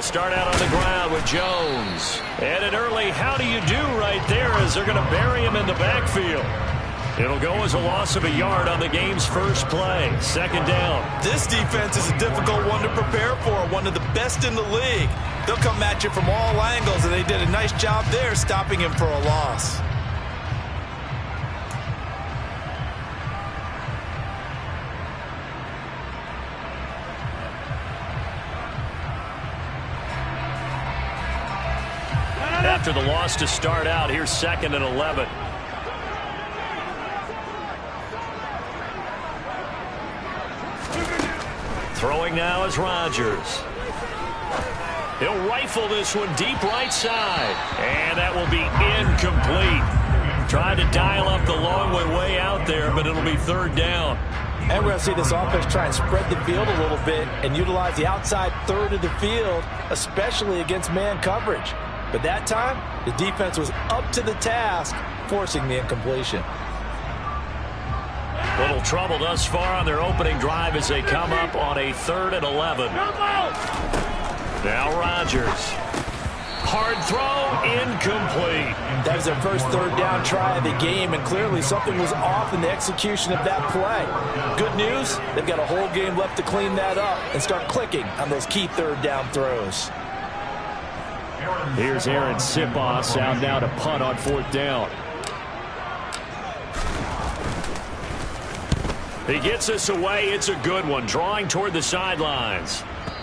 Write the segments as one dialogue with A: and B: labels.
A: start out on the ground with Jones. And an early how do you do right there as they're going to bury him in the backfield. It'll go as a loss of a yard on the game's first play. Second down.
B: This defense is a difficult one to prepare for, one of the best in the league. They'll come at you from all angles, and they did a nice job there stopping him for a loss.
A: After the loss to start out, here's 2nd and 11. Throwing now is Rodgers. He'll rifle this one deep right side. And that will be incomplete. Tried to dial up the long way out there, but it'll be 3rd down.
C: And we're going to see this offense try and spread the field a little bit and utilize the outside third of the field, especially against man coverage. But that time, the defense was up to the task, forcing the incompletion.
A: Little trouble thus far on their opening drive as they come up on a 3rd and 11. Now Rodgers. Hard throw, incomplete.
C: That was their first 3rd down try of the game, and clearly something was off in the execution of that play. Good news, they've got a whole game left to clean that up and start clicking on those key 3rd down throws.
A: Here's Aaron Sipos out now to punt on 4th down. He gets us away. It's a good one. Drawing toward the sidelines.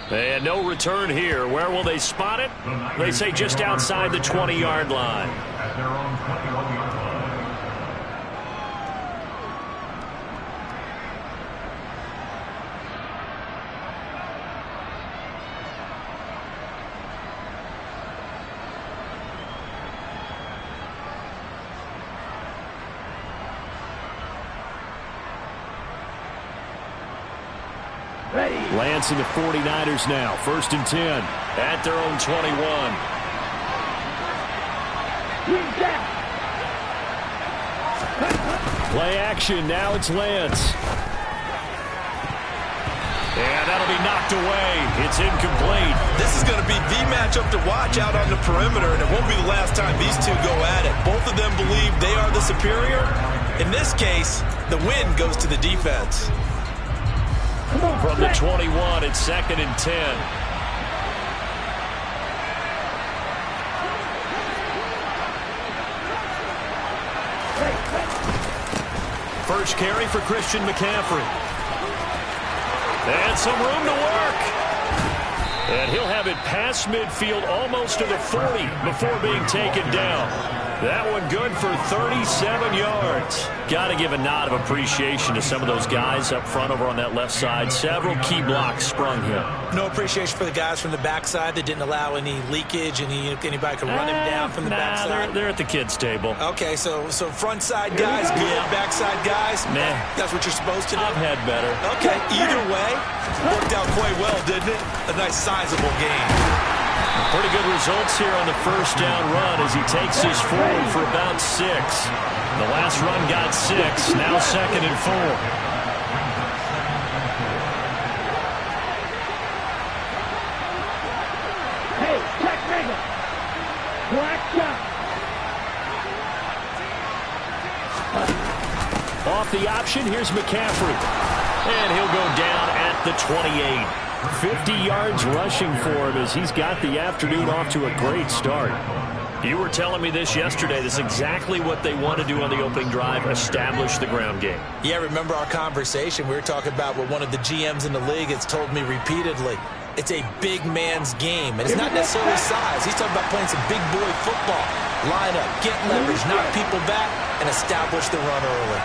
A: And no return here. Where will they spot it? They say just outside the 20-yard line.
D: At their own 21-yard line.
A: Lance and the 49ers now. 1st and 10 at their own 21. Play action. Now it's Lance. And that'll be knocked away. It's incomplete.
B: This is going to be the matchup to watch out on the perimeter, and it won't be the last time these two go at it. Both of them believe they are the superior. In this case, the win goes to the defense.
A: From the 21, it's 2nd and 10. First carry for Christian McCaffrey. And some room to work. And he'll have it past midfield almost to the 40 before being taken down. That one good for 37 yards. Got to give a nod of appreciation to some of those guys up front over on that left side. Several key blocks sprung here.
C: No appreciation for the guys from the backside that didn't allow any leakage, anybody could run him down from the backside.
A: They're at the kids' table.
C: Okay, so front side guys good, backside guys,
A: nah.
C: That's what you're supposed to do?
A: I've had better.
C: Okay, either way, worked out quite well, didn't it? A nice sizable game.
A: Pretty good results here on the first down run as he takes this forward for about 6. The last run got 6. Now 2nd and 4.
E: Hey, check nigga. Black shot.
A: Off the option, here's McCaffrey. And he'll go down at the 28. 50 yards rushing for him as he's got the afternoon off to a great start. You were telling me this yesterday. This is exactly what they want to do on the opening drive, establish the ground game.
C: Yeah, remember our conversation? We were talking about what one of the GMs in the league has told me repeatedly. It's a big man's game, and it's not necessarily size. He's talking about playing some big boy football. Line up, get leverage, knock people back, and establish the run early.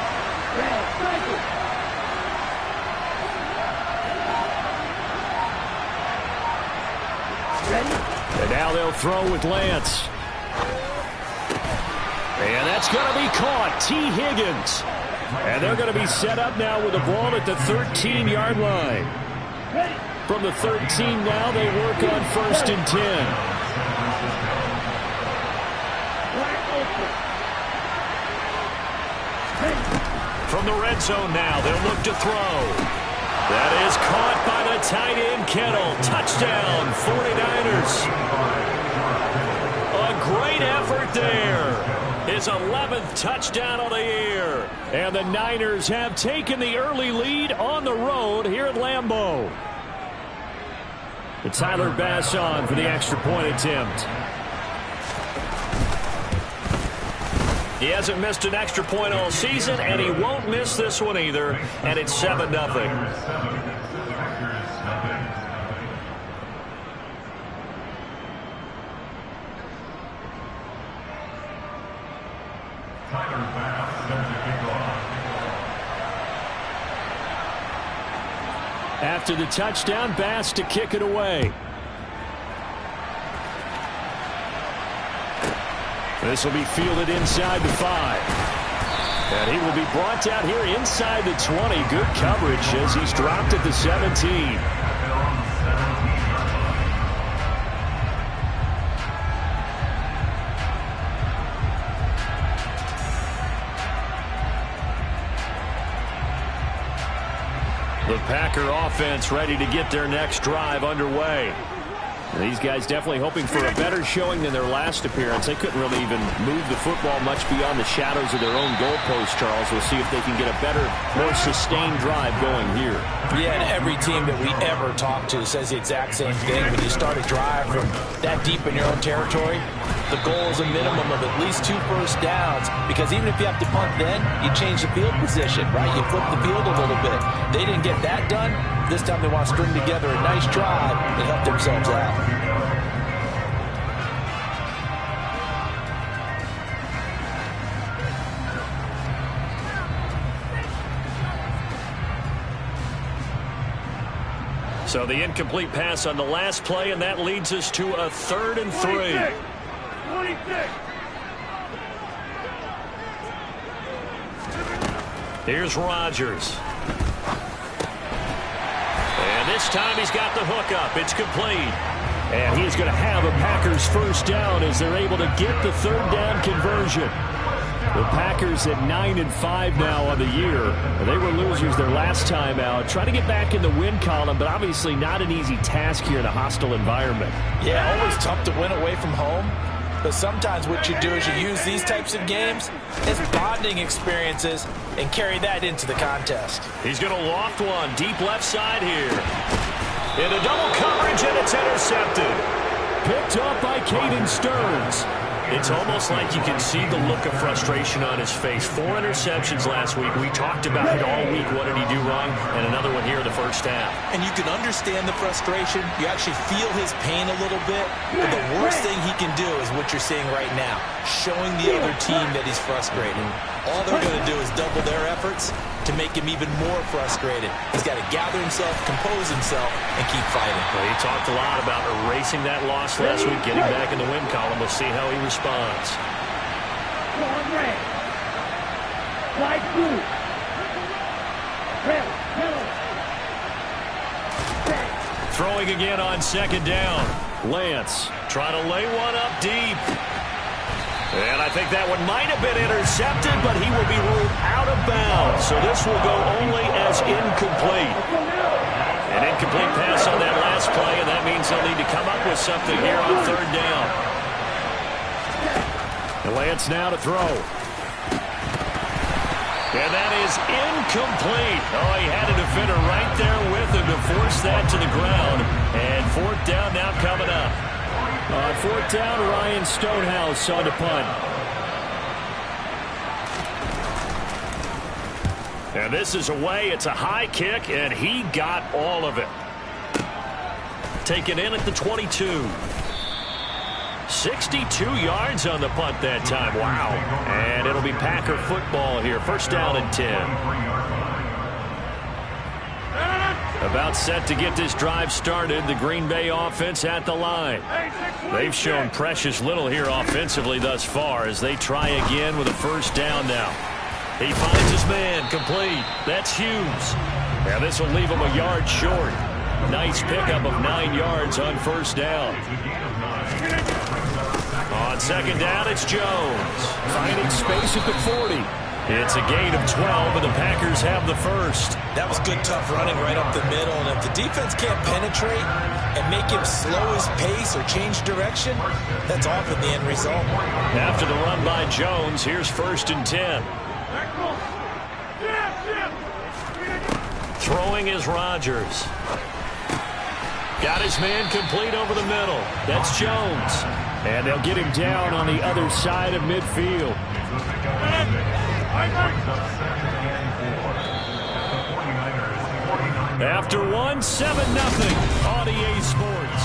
A: And now they'll throw with Lance. And that's going to be caught. T. Higgins. And they're going to be set up now with the ball at the 13-yard line. From the 13 now, they work on 1st and 10. From the red zone now, they'll look to throw. That is caught by the tight end, Kittle. Touchdown, 49ers. A great effort there. His 11th touchdown of the year. And the Niners have taken the early lead on the road here at Lambeau. Tyler Bass on for the extra point attempt. He hasn't missed an extra point all season, and he won't miss this one either. And it's 7-0. After the touchdown, Bass to kick it away. This will be fielded inside the 5. And he will be brought down here inside the 20. Good coverage as he's dropped at the 17. The Packer offense ready to get their next drive underway. And these guys definitely hoping for a better showing than their last appearance. They couldn't really even move the football much beyond the shadows of their own goalpost, Charles. We'll see if they can get a better, more sustained drive going here.
C: Yeah, and every team that we ever talk to says the exact same thing. When you start a drive from that deep in your own territory, the goal is a minimum of at least 2 first downs, because even if you have to punt then, you change the field position, right? You flip the field a little bit. They didn't get that done. This time they want to string together a nice drive and help themselves out.
A: So the incomplete pass on the last play, and that leads us to a 3rd and 3.
E: 26.
A: Here's Rodgers. And this time he's got the hook up. It's complete. And he's going to have a Packers first down as they're able to get the 3rd down conversion. The Packers at 9-5 now on the year. They were losers their last time out. Trying to get back in the win column, but obviously not an easy task here in a hostile environment.
C: Yeah, always tough to win away from home. But sometimes what you do is you use these types of games as bonding experiences and carry that into the contest.
A: He's going to loft one deep left side here. Into double coverage, and it's intercepted. Picked up by Caden Stearns. It's almost like you can see the look of frustration on his face. 4 interceptions last week. We talked about it all week. What did he do wrong? And another one here in the first half.
C: And you can understand the frustration. You actually feel his pain a little bit. But the worst thing he can do is what you're seeing right now, showing the other team that he's frustrated. All they're going to do is double their efforts to make him even more frustrated. He's got to gather himself, compose himself, and keep fighting.
A: Well, he talked a lot about erasing that loss last week, getting back in the win column. We'll see how he responds.
E: Long red. Light blue. Red. Yellow. Red.
A: Throwing again on 2nd down. Lance trying to lay one up deep. And I think that one might have been intercepted, but he will be ruled out of bounds. So this will go only as incomplete. An incomplete pass on that last play, and that means they'll need to come up with something here on 3rd down. And Lance now to throw. And that is incomplete. Oh, he had a defender right there with him to force that to the ground. And 4th down now coming up. On 4th down, Ryan Stonehouse on the punt. And this is away. It's a high kick, and he got all of it. Taken in at the 22. 62 yards on the punt that time. Wow. And it'll be Packer football here. 1st down and 10. About set to get this drive started. The Green Bay offense at the line. They've shown precious little here offensively thus far as they try again with a 1st down now. He finds his man complete. That's Hughes. Now this will leave him a yard short. Nice pickup of 9 yards on 1st down. On 2nd down, it's Jones. Finding space at the 40. It's a gain of 12, and the Packers have the first.
C: That was good, tough running right up the middle. And if the defense can't penetrate and make him slow his pace or change direction, that's often the end result.
A: After the run by Jones, here's 1st and 10. Throwing is Rodgers. Got his man complete over the middle. That's Jones. And they'll get him down on the other side of midfield. After 1, 7-0 on EA Sports.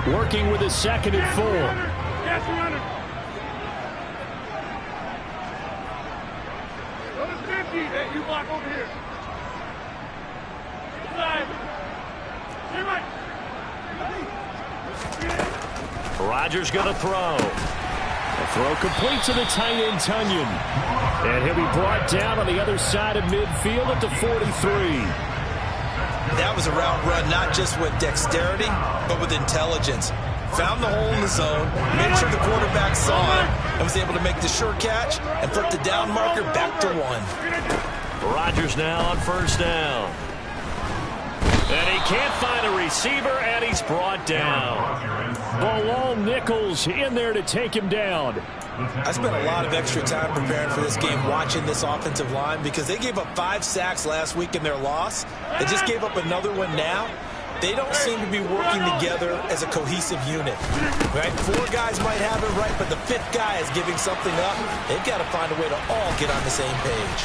A: Working with a 2nd and 4.
E: Hey, you block over here.
A: Rodgers going to throw. The throw complete to the tight end, Tunyon. And he'll be brought down on the other side of midfield at the 43.
C: That was a route run not just with dexterity, but with intelligence. Found the hole in the zone, made sure the quarterback saw it, and was able to make the sure catch and flip the down marker back to 1.
A: Rodgers now on 1st down. And he can't find a receiver, and he's brought down. Bilal Nichols in there to take him down.
C: I spent a lot of extra time preparing for this game, watching this offensive line, because they gave up 5 sacks last week in their loss. They just gave up another one now. They don't seem to be working together as a cohesive unit. Right? 4 guys might have it right, but the 5th guy is giving something up. They've got to find a way to all get on the same page.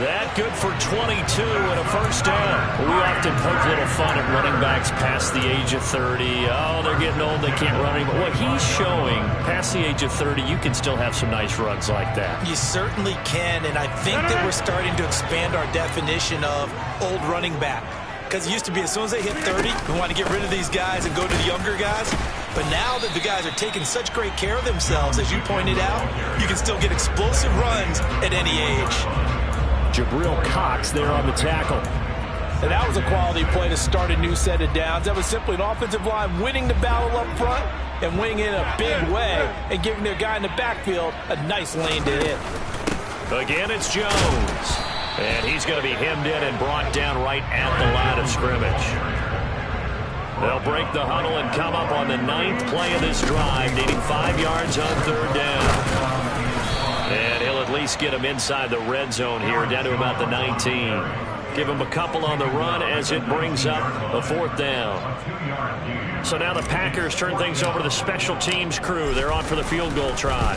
A: That good for 22 and a 1st down. We often poke a little fun at running backs past the age of 30. Oh, they're getting old, they can't run anymore. What he's showing, past the age of 30, you can still have some nice runs like that.
C: You certainly can, and I think that we're starting to expand our definition of old running back. Because it used to be as soon as they hit 30, we want to get rid of these guys and go to the younger guys. But now that the guys are taking such great care of themselves, as you pointed out, you can still get explosive runs at any age.
A: Jabril Cox there on the tackle.
C: And that was a quality play to start a new set of downs. That was simply an offensive line winning the battle up front and winning in a big way and giving their guy in the backfield a nice lane to hit.
A: Again, it's Jones. And he's going to be hemmed in and brought down right at the line of scrimmage. They'll break the huddle and come up on the 9th play of this drive, needing 5 yards on 3rd down. And he'll at least get him inside the red zone here, down to about the 19. Give him a couple on the run as it brings up a 4th down. So now the Packers turn things over to the special teams crew. They're on for the field goal try.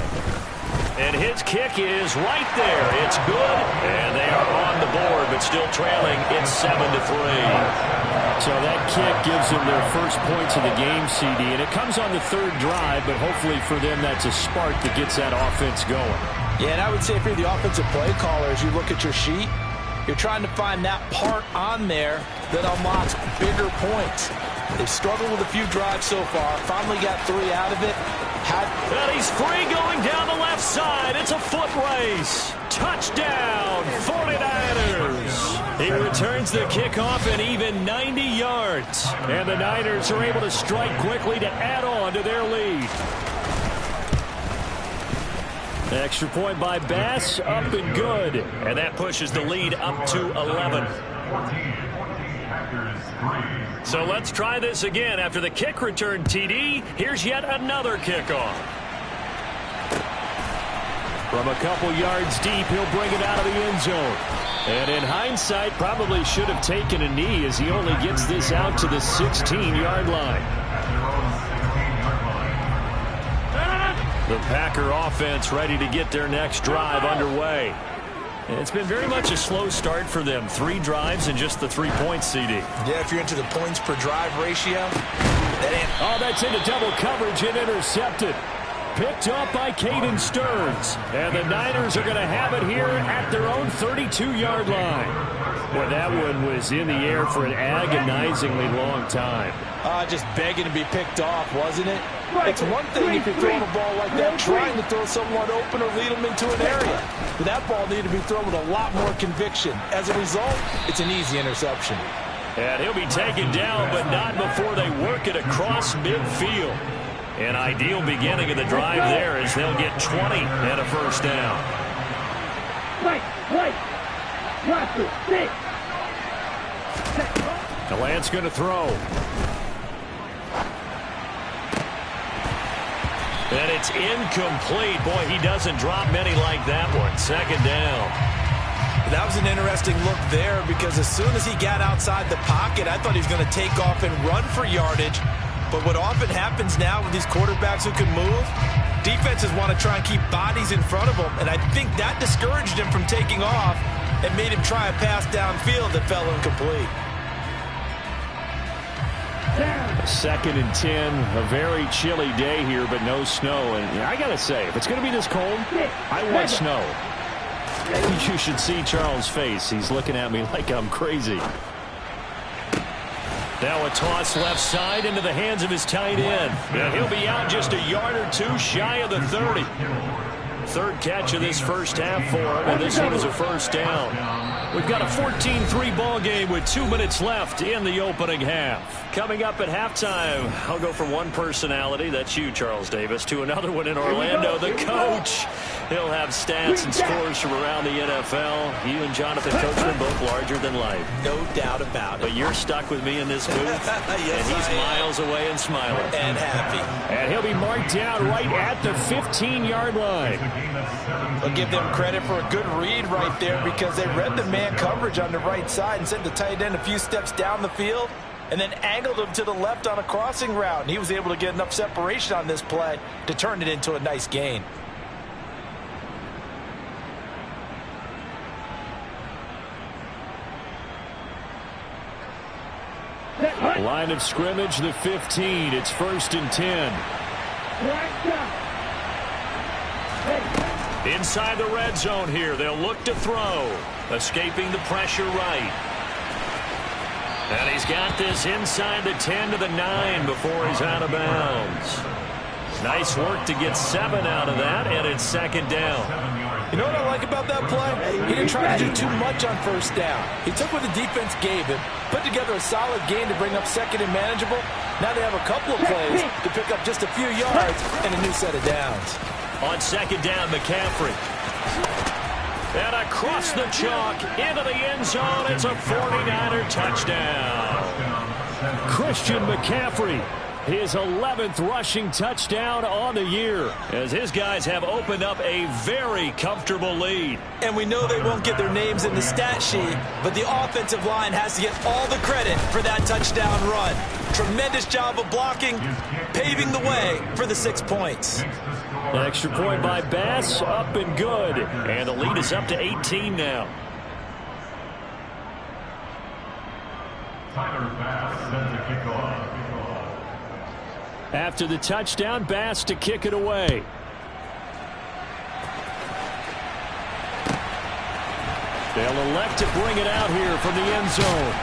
A: And his kick is right there. It's good. And they are on the board, but still trailing. It's 7-3. So that kick gives them their first points of the game, CD. And it comes on the 3rd drive, but hopefully for them that's a spark that gets that offense going.
C: Yeah, and I would say if you're the offensive play caller, as you look at your sheet, you're trying to find that part on there that unlocks bigger points. They've struggled with a few drives so far. Finally got 3 out of it.
A: And he's free going down the left side. It's a foot race. Touchdown, 49ers. He returns the kickoff an even 90 yards. And the Niners are able to strike quickly to add on to their lead. Extra point by Bass, up and good. And that pushes the lead up to 11. So let's try this again. After the kick return, TD, here's yet another kickoff. From a couple yards deep, he'll bring it out of the end zone. And in hindsight, probably should have taken a knee as he only gets this out to the 16-yard line. The Packer offense ready to get their next drive underway. It's been very much a slow start for them. 3 drives and just the 3 points, CD.
C: Yeah, if you're into the points per drive ratio,
A: that's into double coverage and intercepted. Picked up by Caden Stearns. And the Niners are going to have it here at their own 32-yard line. Well, that one was in the air for an agonizingly long time.
C: Just begging to be picked off, wasn't it? It's one thing if you're throwing a ball like that, trying to throw someone open or lead them into an area. But that ball needed to be thrown with a lot more conviction. As a result, it's an easy interception.
A: And he'll be taken down, but not before they work it across midfield. An ideal beginning of the drive there as they'll get 20 and a first down. DeLance's going to throw. And it's incomplete. Boy, he doesn't drop many like that one. Second down.
B: That was an interesting look there because as soon as he got outside the pocket, I thought he was going to take off and run for yardage. But what often happens now with these quarterbacks who can move, defenses want to try and keep bodies in front of them. And I think that discouraged him from taking off and made him try a pass downfield that fell incomplete.
A: 2nd and 10, a very chilly day here, but no snow. And I got to say, if it's going to be this cold, I want snow. You should see Charles' face. He's looking at me like I'm crazy. Now a toss left side into the hands of his tight end. And he'll be out just a yard or two shy of the 30. Third catch of this first half for him, and this one is a first down. We've got a 14-3 ball game with 2 minutes left in the opening half. Coming up at halftime, I'll go from one personality, that's you, Charles Davis, to another one in Orlando, the coach. He'll have stats and scores from around the NFL. You and Jonathan Coachman both larger than life.
B: No doubt about it.
A: But you're stuck with me in this booth,
B: yes,
A: and he's miles away and smiling.
B: And happy.
A: And he'll be marked down right at the 15-yard line.
C: I'll give them credit for a good read right there because they read the man coverage on the right side and sent the tight end a few steps down the field and then angled him to the left on a crossing route. And he was able to get enough separation on this play to turn it into a nice gain.
A: Line of scrimmage, the 15. It's 1st and 10. Inside the red zone here. They'll look to throw. Escaping the pressure right. And he's got this inside the 10 to the 9 before he's out of bounds. Nice work to get 7 out of that, and it's 2nd down.
C: You know what I like about that play? He didn't try to do too much on first down. He took what the defense gave him, put together a solid gain to bring up 2nd and manageable. Now they have a couple of plays to pick up just a few yards and a new set of downs.
A: On 2nd down, McCaffrey. And across the chalk into the end zone. It's a 49er touchdown. Christian McCaffrey. His 11th rushing touchdown on the year as his guys have opened up a very comfortable lead.
B: And we know they won't get their names in the stat sheet, but the offensive line has to get all the credit for that touchdown run. Tremendous job of blocking, paving the way for the 6 points.
A: An extra point by Bass, up and good. And the lead is up to 18 now.
D: Tyler Bass sends the kickoff.
A: After the touchdown, Bass to kick it away. They'll elect to bring it out here from the end zone.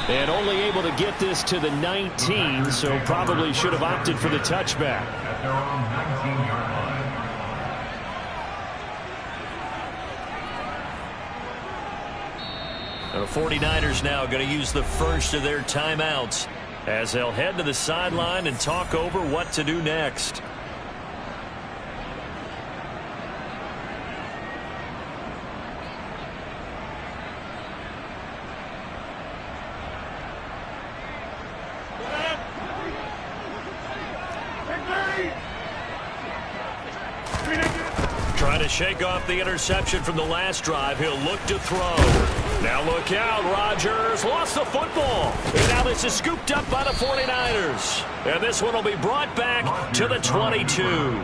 A: And only able to get this to the 19, so probably should have opted for the touchback.
D: At their own 19-yard line.
A: The 49ers now going to use the first of their timeouts as they'll head to the sideline and talk over what to do next. Trying to shake off the interception from the last drive. He'll look to throw. Now look out. Rodgers lost the football. And now this is scooped up by the 49ers. And this one will be brought back to the 22.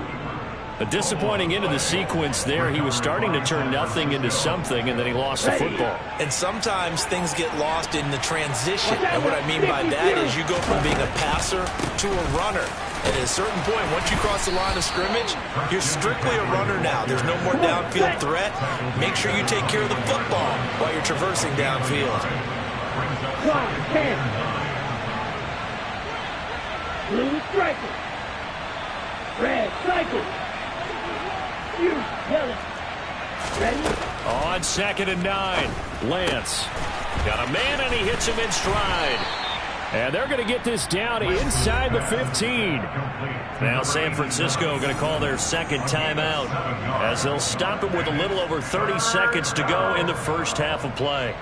A: A disappointing end of the sequence there. He was starting to turn nothing into something, and then he lost the football.
B: And sometimes things get lost in the transition. And what I mean by that is you go from being a passer to a runner. And at a certain point, once you cross the line of scrimmage, you're strictly a runner now. There's no more downfield threat. Make sure you take care of the football while you're traversing downfield.
E: Blue striker. Red, cycle. You, yellow. Ready?
A: On 2nd and 9. Lance. Got a man, and he hits him in stride. And they're going to get this down inside the 15. Now San Francisco going to call their second timeout as they'll stop it with a little over 30 seconds to go in the first half of play.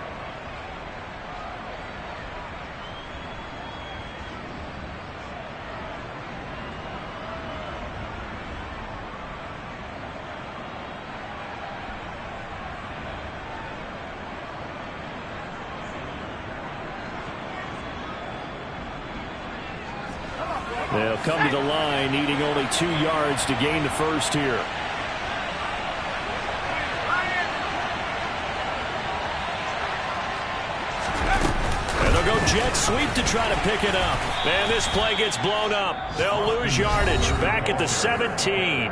A: They'll come to the line, needing only 2 yards to gain the first here. And they'll go jet sweep to try to pick it up. And this play gets blown up. They'll lose yardage back at the 17.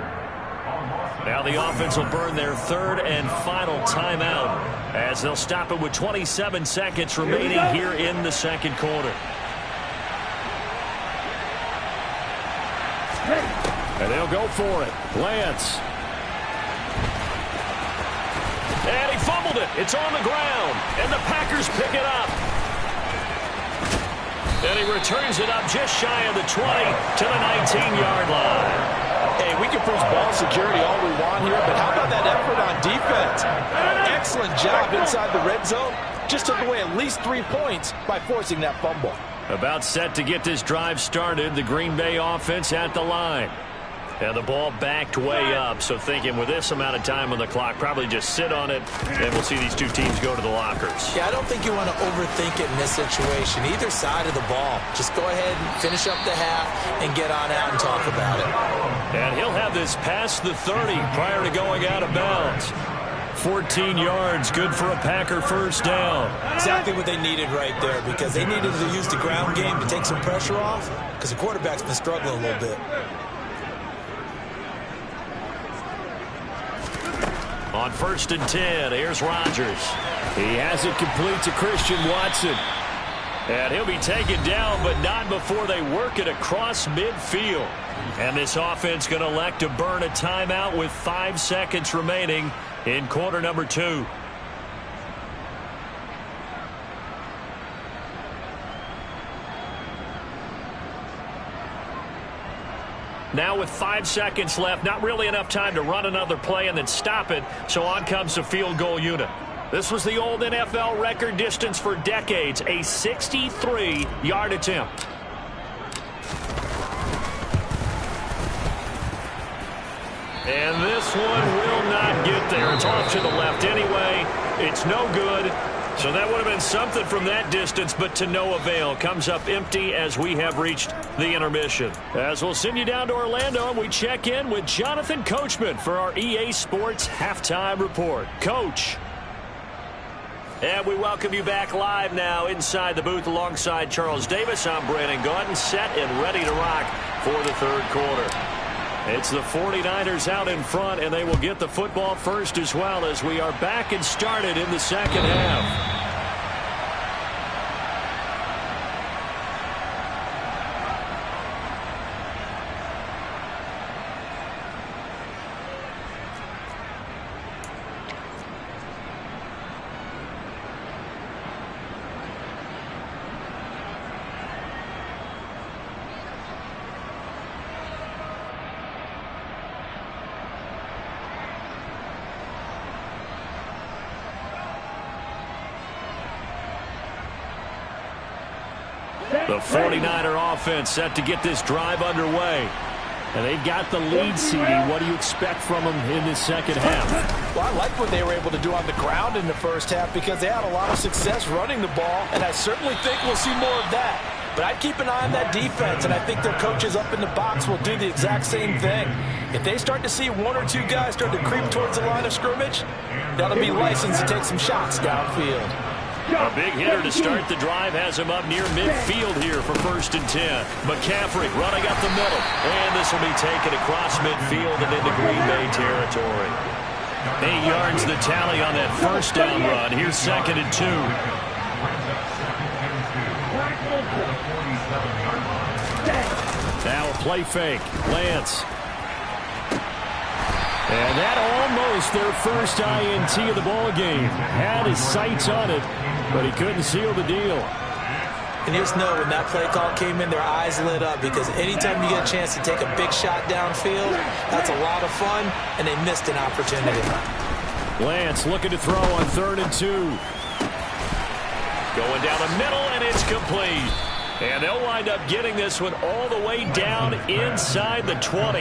A: Now the offense will burn their third and final timeout as they'll stop it with 27 seconds remaining here in the second quarter. And they'll go for it. Lance. And he fumbled it. It's on the ground. And the Packers pick it up. And he returns it up just shy of the 20 to the 19-yard line.
B: Hey, we can preach ball security all we want here, but how about that effort on defense? Excellent job inside the red zone. Just took away at least 3 points by forcing that fumble.
A: About set to get this drive started. The Green Bay offense at the line. And the ball backed way up, so thinking with this amount of time on the clock, probably just sit on it, and we'll see these two teams go to the lockers.
C: Yeah, I don't think you want to overthink it in this situation. Either side of the ball. Just go ahead and finish up the half and get on out and talk about it.
A: And he'll have this past the 30 prior to going out of bounds. 14 yards, good for a Packer first down.
C: Exactly what they needed right there, because they needed to use the ground game to take some pressure off, because the quarterback's been struggling a little bit.
A: On 1st and 10, here's Rodgers. He has it complete to Christian Watson. And he'll be taken down, but not before they work it across midfield. And this offense going to elect to burn a timeout with 5 seconds remaining in quarter number 2. Now with 5 seconds left, not really enough time to run another play and then stop it, so on comes the field goal unit. This was the old NFL record distance for decades, a 63-yard attempt. And this one will not get there. It's off to the left anyway. It's no good. So that would have been something from that distance, but to no avail. Comes up empty as we have reached the intermission. As we'll send you down to Orlando, and we check in with Jonathan Coachman for our EA Sports Halftime Report. Coach. And we welcome you back live now inside the booth alongside Charles Davis. I'm Brandon Gaudin, set and ready to rock for the third quarter. It's the 49ers out in front, and they will get the football first as well as we are back and started in the second half. The 49er offense set to get this drive underway. And they've got the lead, CD. What do you expect from them in this second half?
B: Well, I like what they were able to do on the ground in the first half because they had a lot of success running the ball, and I certainly think we'll see more of that. But I'd keep an eye on that defense, and I think their coaches up in the box will do the exact same thing. If they start to see 1 or 2 guys start to creep towards the line of scrimmage, that'll be licensed to take some shots downfield.
A: A big hitter to start the drive has him up near midfield here for 1st and 10. McCaffrey running up the middle. And this will be taken across midfield and into Green Bay territory. 8 yards the tally on that first down run. Here's 2nd and 2. Now a play fake. Lance. And that almost their first INT of the ball game. Had his sights on it, but he couldn't seal the deal.
C: And you just know when that play call came in, their eyes lit up, because anytime you get a chance to take a big shot downfield, that's a lot of fun, and they missed an opportunity.
A: Lance looking to throw on 3rd and 2. Going down the middle, and it's complete. And they'll wind up getting this one all the way down inside the 20.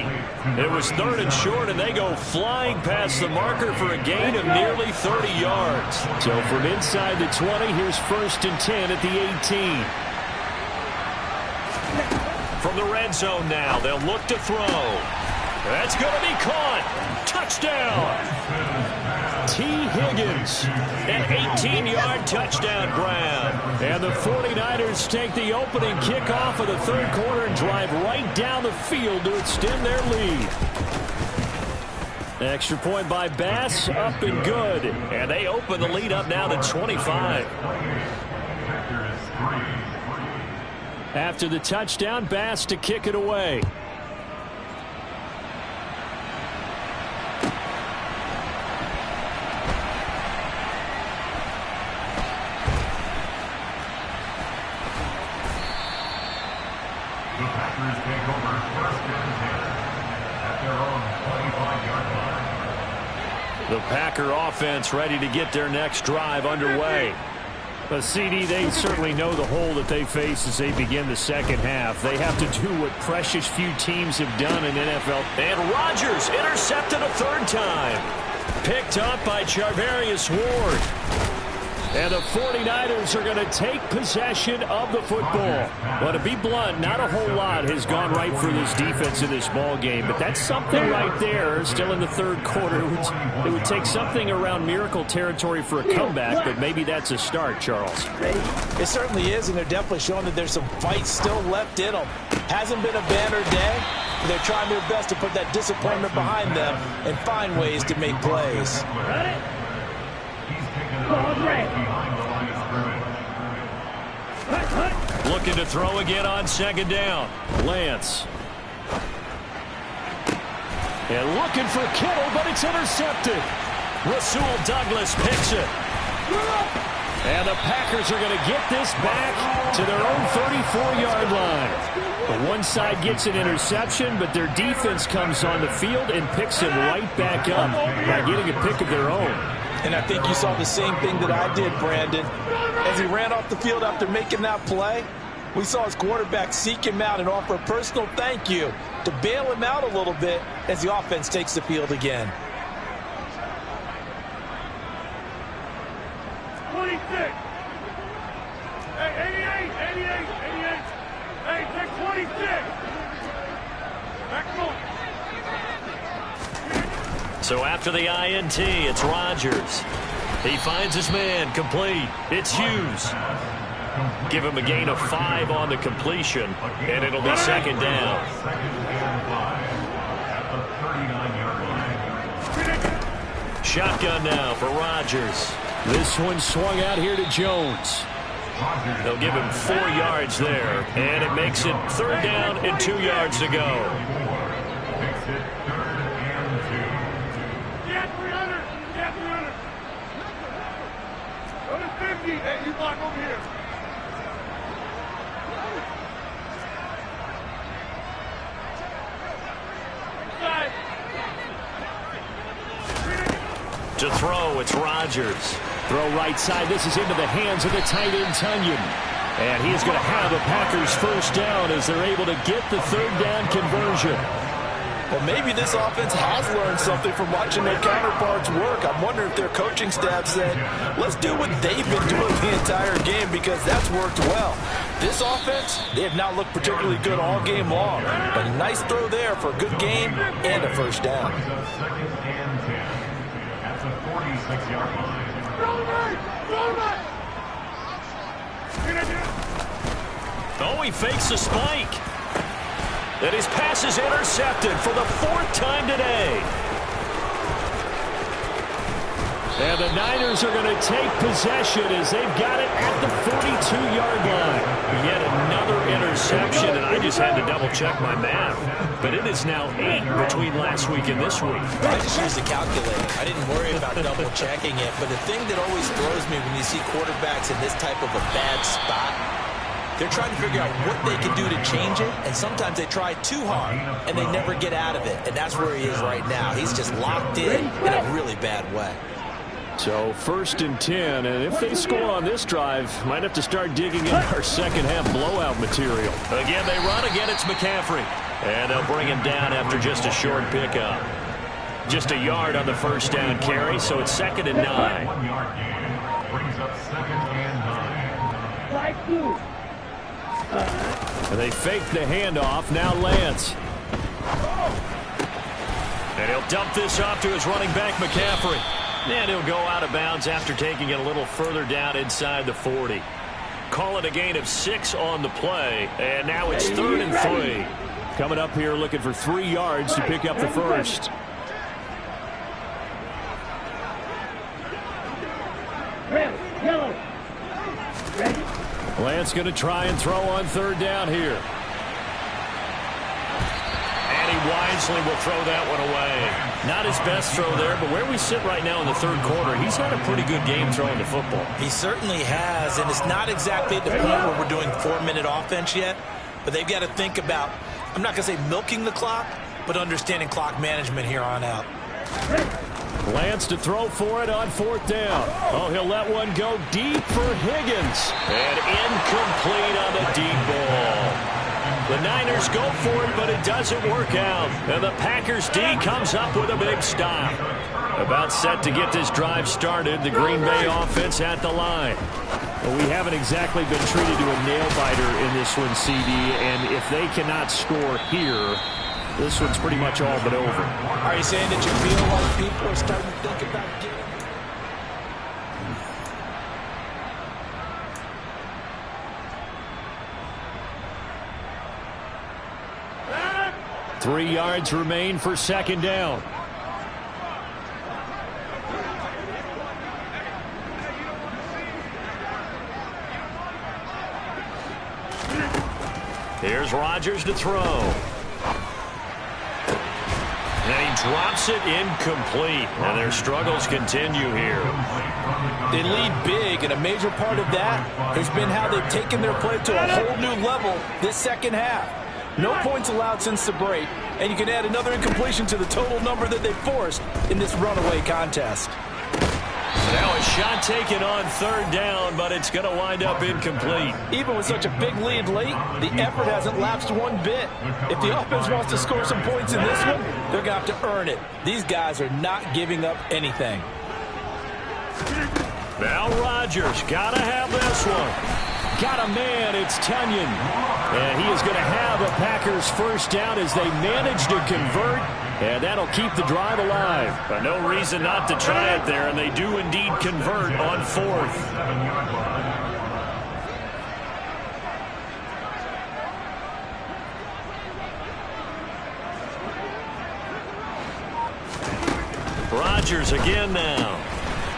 A: It was 3rd and short, and they go flying past the marker for a gain of nearly 30 yards. So from inside the 20, here's 1st and 10 at the 18. From the red zone now, they'll look to throw. That's going to be caught. Touchdown. T. Higgins, an 18-yard touchdown grab. And the 49ers take the opening kickoff of the 3rd quarter and drive right down the field to extend their lead. Extra point by Bass, up and good. And they open the lead up now to 25. After the touchdown, Bass to kick it away. The Packer offense ready to get their next drive underway. But CD, they certainly know the hole that they face as they begin the second half. They have to do what precious few teams have done in NFL. And Rodgers intercepted a 3rd time. Picked up by Charvarius Ward. And the 49ers are going to take possession of the football. But to be blunt, not a whole lot has gone right for this defense in this ball game. But that's something right there. Still in the 3rd quarter. It would take something around miracle territory for a comeback, but maybe that's a start, Charles.
C: It certainly is, and they're definitely showing that there's some fight still left in them. Hasn't been a banner day, but they're trying their best to put that disappointment behind them and find ways to make plays.
A: Looking to throw again on 2nd down. Lance. And looking for Kittle, but it's intercepted. Rasul Douglas picks it. And the Packers are going to get this back to their own 34-yard line. The one side gets an interception, but their defense comes on the field and picks him right back up by getting a pick of their own.
C: And I think you saw the same thing that I did, Brandon. As he ran off the field after making that play, we saw his quarterback seek him out and offer a personal thank you to bail him out a little bit as the offense takes the field again.
E: 26. Hey, 88. Hey, take 26. Back on.
A: So after the INT, it's Rodgers. He finds his man, complete. It's Hughes. Give him a gain of 5 on the completion, and it'll be 2nd down. Shotgun now for Rodgers. This one swung out here to Jones. They'll give him 4 yards there, and it makes it 3rd down and 2 yards to go.
E: Hey, you block over here.
A: To throw, it's Rodgers. Throw right side. This is into the hands of the tight end, Tunyon. And he is going to have the Packers 1st down as they're able to get the 3rd down conversion.
C: Well, maybe this offense has learned something from watching their counterparts work. I'm wondering if their coaching staff said, let's do what they've been doing the entire game, because that's worked well. This offense, they have not looked particularly good all game long. But a nice throw there for a good game and a 1st down.
D: At the 46-yard line.
A: Oh, he fakes a spike. And his pass is intercepted for the 4th time today. And the Niners are going to take possession as they've got it at the 42-yard line. Yet another interception, and I just had to double-check my math. But it is now 8 between last week and this week.
C: I just used a calculator. I didn't worry about double-checking it. But the thing that always throws me when you see quarterbacks in this type of a bad spot, they're trying to figure out what they can do to change it, and sometimes they try too hard, and they never get out of it. And that's where he is right now. He's just locked in a really bad way.
A: So 1st and 10, and if they score on this drive, might have to start digging in our second-half blowout material. Again, they run. Again, it's McCaffrey. And they'll bring him down after just a short pickup. Just a yard on the first down carry, so it's 2nd and 9.
D: 1-yard gain brings up 2nd and 9.
A: And they fake the handoff. Now Lance. And he'll dump this off to his running back, McCaffrey. And he'll go out of bounds after taking it a little further down inside the 40. Call it a gain of 6 on the play. And now it's 3rd and 3. Coming up here looking for 3 yards to pick up the first. Lance going to try and throw on 3rd down here. And he wisely will throw that one away. Not his best throw there, but where we sit right now in the 3rd quarter, he's had a pretty good game throwing the football.
C: He certainly has, and it's not exactly at the point where we're doing 4-minute offense yet, but they've got to think about, I'm not going to say milking the clock, but understanding clock management here on out.
A: Lance to throw for it on 4th down. Oh, he'll let one go deep for Higgins. And incomplete on the deep ball. The Niners go for it, but it doesn't work out. And the Packers D comes up with a big stop. About set to get this drive started. The Green Bay offense at the line. Well, we haven't exactly been treated to a nail-biter in this one, CD. And if they cannot score here, this one's pretty much all but over.
C: Are you saying that you feel like people are starting to think about getting...
A: 3 yards remain for 2nd down. Here's Rodgers to throw. And he drops it incomplete. And their struggles continue here.
B: They lead big, and a major part of that has been how they've taken their play to a whole new level this second half. No points allowed since the break, and you can add another incompletion to the total number that they forced in this runaway contest.
A: Now a shot taken on 3rd down, but it's going to wind up incomplete.
B: Even with such a big lead late, the effort hasn't lapsed one bit. If the offense wants to score some points in this one, they're going to have to earn it. These guys are not giving up anything.
A: Now Rodgers, got to have this one. Got a man, it's Tunyon. And he is going to have a Packers first down as they manage to convert. And that'll keep the drive alive. But no reason not to try it there, and they do indeed convert on 4th. Rodgers again now.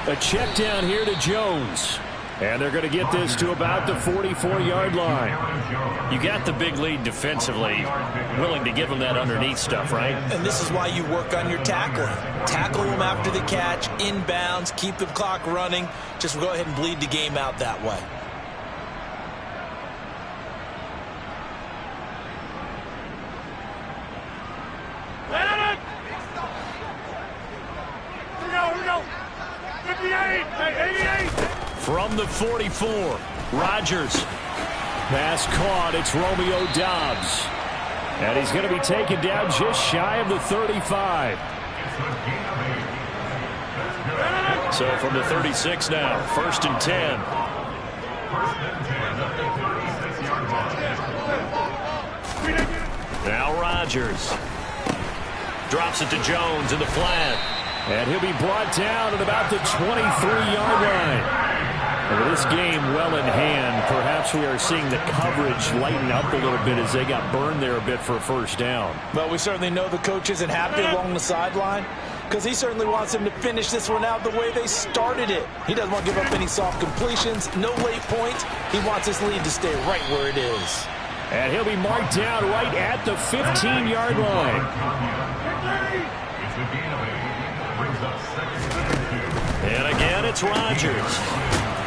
A: A check down here to Jones. And they're going to get this to about the 44-yard line. You got the big lead defensively. Willing to give them that underneath stuff, right?
C: And this is why you work on your tackling. Tackle them after the catch, inbounds, keep the clock running. Just go ahead and bleed the game out that way.
E: Here we go. 58, 88.
A: From the 44, Rodgers. Pass caught. It's Romeo Doubs. And he's going to be taken down just shy of the 35. So from the 36 now, 1st and 10. Now Rodgers. Drops it to Jones in the flat. And he'll be brought down at about the 23-yard line. And with this game well in hand, perhaps we are seeing the coverage lighten up a little bit as they got burned there a bit for a first down.
B: Well, we certainly know the coach isn't happy along the sideline. because he certainly wants them to finish this one out the way they started it. He doesn't want to give up any soft completions, no late points. He wants his lead to stay right where it is.
A: And he'll be marked down right at the 15-yard line. And again, it's Rodgers.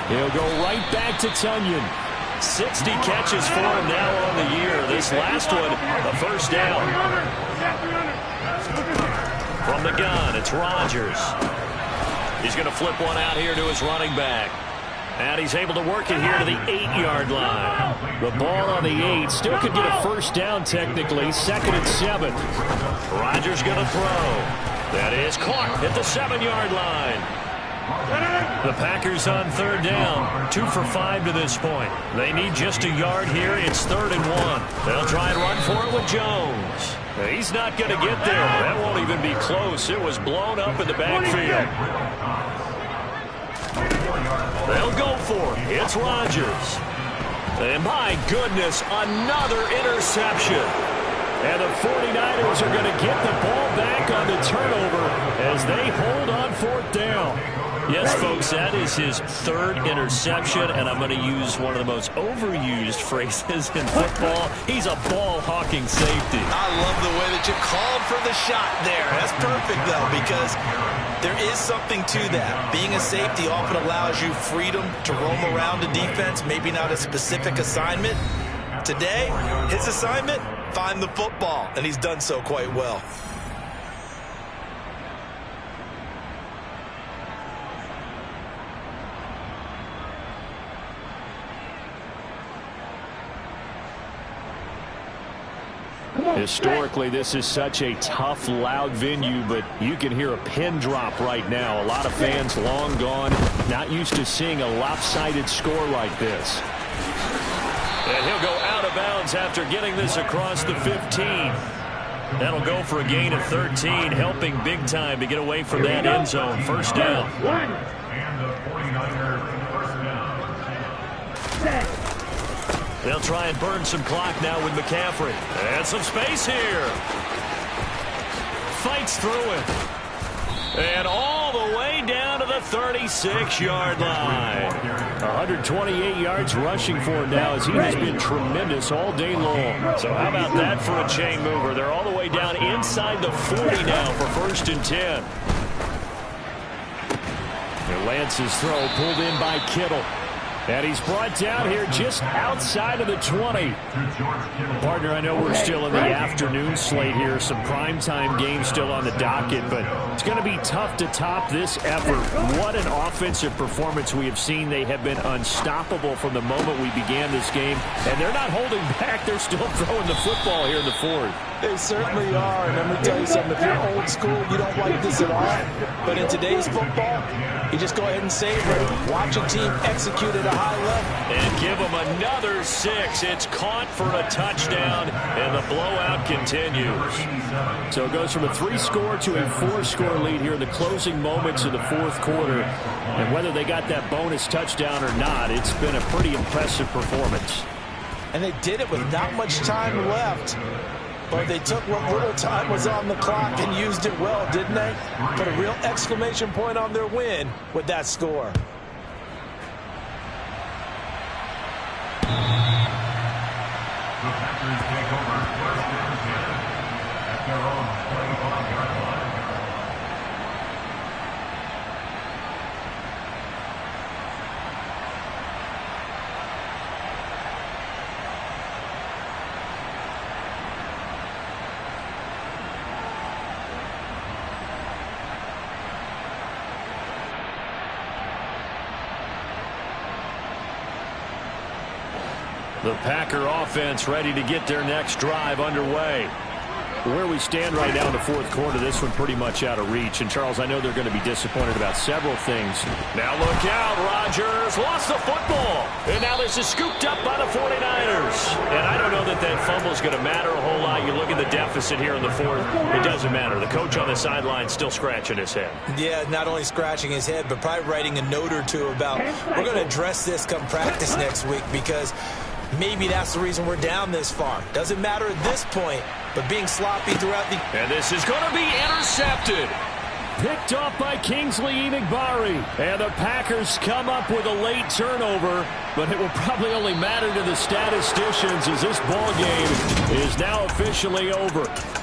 A: He'll go right back to Tunyon. 60 catches for him now on the year. This last one, a first down. From the gun, it's Rodgers. He's going to flip one out here to his running back. And he's able to work it here to the 8-yard line. The ball on the 8. Still could get a first down technically. 2nd and 7. Rodgers going to throw. That is caught at the 7-yard line. The Packers on 3rd down. 2 for 5 to this point. They need just a yard here. It's 3rd and 1. They'll try and run for it with Jones. He's not going to get there. That won't even be close. It was blown up in the backfield. They'll go for it. It's Rodgers. And my goodness, another interception. And the 49ers are going to get the ball back on the turnover as they hold on 4th down. Yes, folks, that is his 3rd interception, and I'm going to use one of the most overused phrases in football. He's a ball-hawking safety.
B: I love the way that you called for the shot there. That's perfect, though, because there is something to that. Being a safety often allows you freedom to roam around the defense, maybe not a specific assignment. Today, his assignment, find the football, and he's done so quite well.
A: Historically, this is such a tough, loud venue, but you can hear a pin drop right now. A lot of fans long gone, not used to seeing a lopsided score like this. And he'll go out of bounds after getting this across the 15. That'll go for a gain of 13, helping big time to get away from that end zone. First down.
D: And the 49ers first down.
A: They'll try and burn some clock now with McCaffrey. And some space here. Fights through it. And all the way down to the 36-yard line. 128 yards rushing for him now as he has been tremendous all day long. So how about that for a chain mover? They're all the way down inside the 40 now for 1st and 10. And Lance's throw pulled in by Kittle. And he's brought down here just outside of the 20. Partner, I know we're still in the afternoon slate here. Some primetime games still on the docket, but it's going to be tough to top this effort. What an offensive performance we have seen. They have been unstoppable from the moment we began this game, and they're not holding back. They're still throwing the football here in the 4th.
B: They certainly are, and let me tell you something. If you're old school, you don't like this at all. But in today's football, you just go ahead and savor it. Watch a team execute at a high level.
A: And give them another 6. It's caught for a touchdown, and the blowout continues. So it goes from a 3-score to a 4-score lead here in the closing moments of the 4th quarter. And whether they got that bonus touchdown or not, it's been a pretty impressive performance.
B: And they did it with not much time left. But they took what little time was on the clock and used it well, didn't they? Put a real exclamation point on their win with that score.
D: The Packers take over 1st and 10 at their own 25-yard line.
A: The Packer offense ready to get their next drive underway. Where we stand right now in the 4th quarter, this one pretty much out of reach. And, Charles, I know they're going to be disappointed about several things. Now look out, Rodgers lost the football. And now this is scooped up by the 49ers. And I don't know that that fumble is going to matter a whole lot. You look at the deficit here in the 4th, it doesn't matter. The coach on the sideline still scratching his head.
B: Yeah, not only scratching his head, but probably writing a note or two about we're going to address this come practice next week because maybe that's the reason we're down this far. Doesn't matter at this point, but being sloppy throughout the...
A: And this is going to be intercepted. picked off by Kingsley Enagbare. And the Packers come up with a late turnover, but it will probably only matter to the statisticians as this ball game is now officially over.